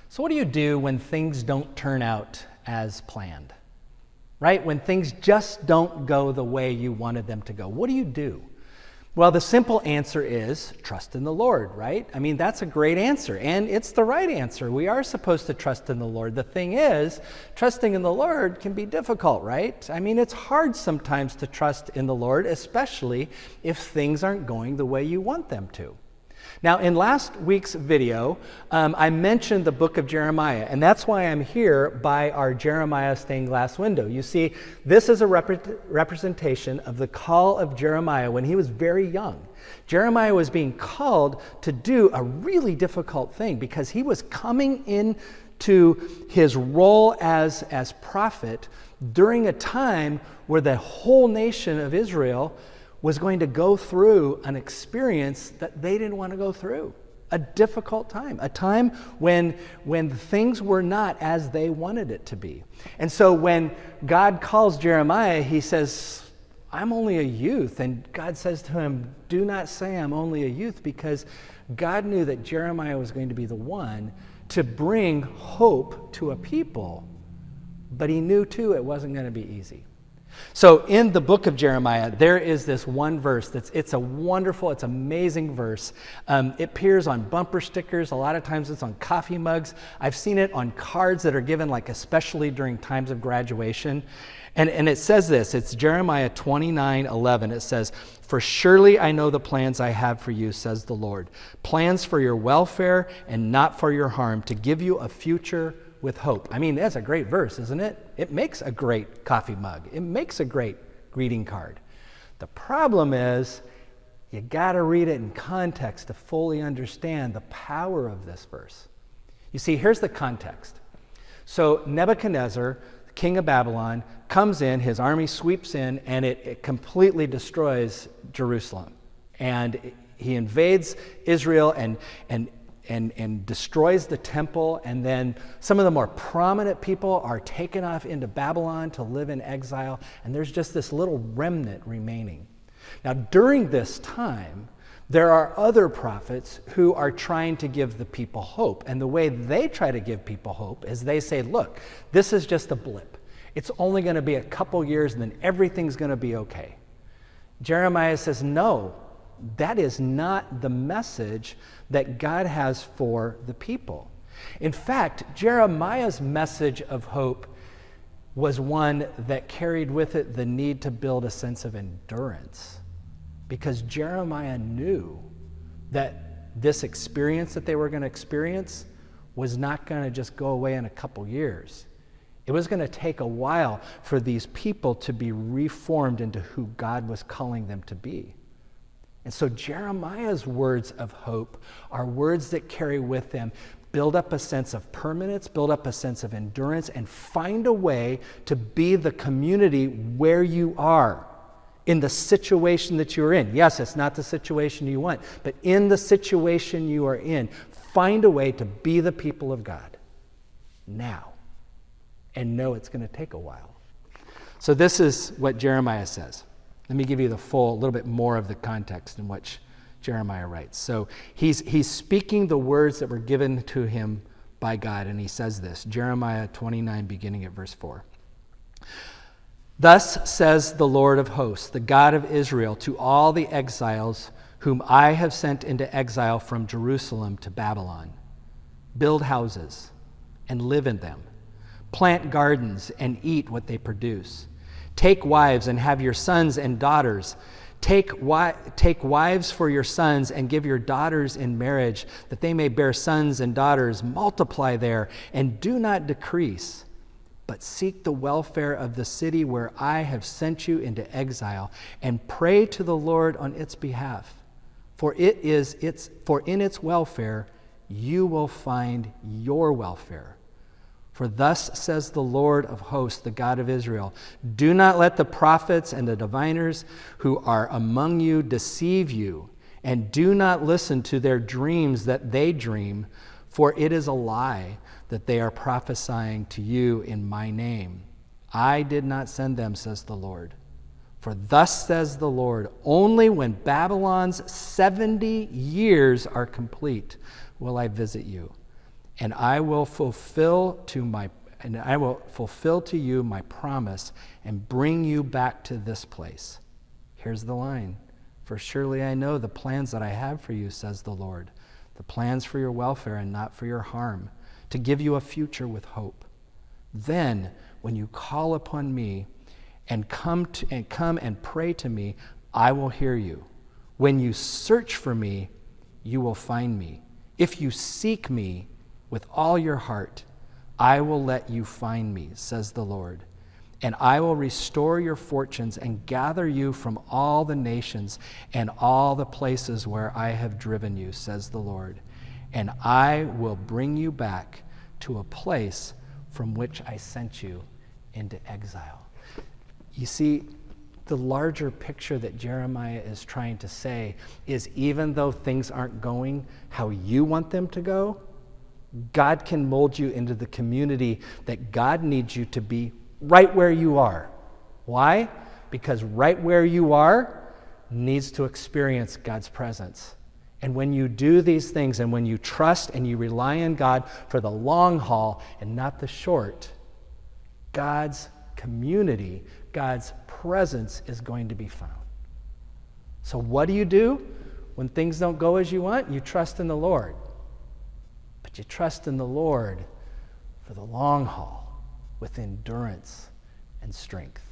So what do you do when things don't turn out as planned? Right? When things just don't go the way you wanted them to go. What do you do? Well, the simple answer is trust in the Lord, right? I mean, that's a great answer, and it's the right answer. We are supposed to trust in the Lord. The thing is, trusting in the Lord can be difficult, right? I mean, it's hard sometimes to trust in the Lord, especially if things aren't going the way you want them to. Now, in last week's video, I mentioned the book of Jeremiah, and that's why I'm here by our Jeremiah stained glass window. You see, this is a representation of the call of Jeremiah when he was very young. Jeremiah was being called to do a really difficult thing because he was coming into his role as prophet during a time where the whole nation of Israel was going to go through an experience that they didn't want to go through. A difficult time, a time when things were not as they wanted it to be. And so when God calls Jeremiah, he says, I'm only a youth. And God says to him, do not say I'm only a youth, because God knew that Jeremiah was going to be the one to bring hope to a people. But he knew too it wasn't going to be easy. So in the book of Jeremiah, there is this one verse it's a wonderful, it's amazing verse. It appears on bumper stickers. A lot of times it's on coffee mugs. I've seen it on cards that are given, like especially during times of graduation. And it says this, it's Jeremiah 29:11. It says, "For surely I know the plans I have for you, says the Lord, plans for your welfare and not for your harm, to give you a future with hope." I mean, that's a great verse, isn't it? It makes a great coffee mug. It makes a great greeting card. The problem is, you got to read it in context to fully understand the power of this verse. You see, here's the context. So Nebuchadnezzar, the king of Babylon, comes in, his army sweeps in, and it completely destroys Jerusalem. And he invades Israel and destroys the temple, and then some of the more prominent people are taken off into Babylon to live in exile, and there's just this little remnant remaining. Now, during this time, there are other prophets who are trying to give the people hope, and the way they try to give people hope is they say, look, this is just a blip. It's only going to be a couple years, and then everything's going to be okay. Jeremiah says, no, that is not the message that God has for the people. In fact, Jeremiah's message of hope was one that carried with it the need to build a sense of endurance, because Jeremiah knew that this experience that they were going to experience was not going to just go away in a couple years. It was going to take a while for these people to be reformed into who God was calling them to be. And so Jeremiah's words of hope are words that carry with them, build up a sense of permanence, build up a sense of endurance, and find a way to be the community where you are, in the situation that you're in. Yes, it's not the situation you want, but in the situation you are in, find a way to be the people of God now, and know it's going to take a while. So this is what Jeremiah says. Let me give you a little bit more of the context in which Jeremiah writes. So he's speaking the words that were given to him by God, and he says this, Jeremiah 29, beginning at verse 4. "Thus says the Lord of hosts, the God of Israel, to all the exiles whom I have sent into exile from Jerusalem to Babylon, build houses and live in them, plant gardens and eat what they produce. Take wives and have your sons and daughters. Take wives for your sons and give your daughters in marriage, that they may bear sons and daughters. Multiply there and do not decrease, but seek the welfare of the city where I have sent you into exile, and pray to the Lord on its behalf. For in its welfare you will find your welfare. For thus says the Lord of hosts, the God of Israel, do not let the prophets and the diviners who are among you deceive you, and do not listen to their dreams that they dream, for it is a lie that they are prophesying to you in my name. I did not send them, says the Lord. For thus says the Lord, only when Babylon's 70 years are complete will I visit you, and I will fulfill to you my promise and bring you back to this place. Here's the line. For surely I know the plans that I have for you, says the Lord, the plans for your welfare and not for your harm, to give you a future with hope. Then, when you call upon me and come and pray to me, I will hear you. When you search for me, you will find me. If you seek me with all your heart, I will let you find me, says the Lord. And I will restore your fortunes and gather you from all the nations and all the places where I have driven you, says the Lord. And I will bring you back to a place from which I sent you into exile. You see, the larger picture that Jeremiah is trying to say is even though things aren't going how you want them to go, God can mold you into the community that God needs you to be right where you are. Why? Because right where you are needs to experience God's presence. And when you do these things and when you trust and you rely on God for the long haul and not the short, God's community, God's presence is going to be found. So what do you do when things don't go as you want? You trust in the Lord. But you trust in the Lord for the long haul with endurance and strength.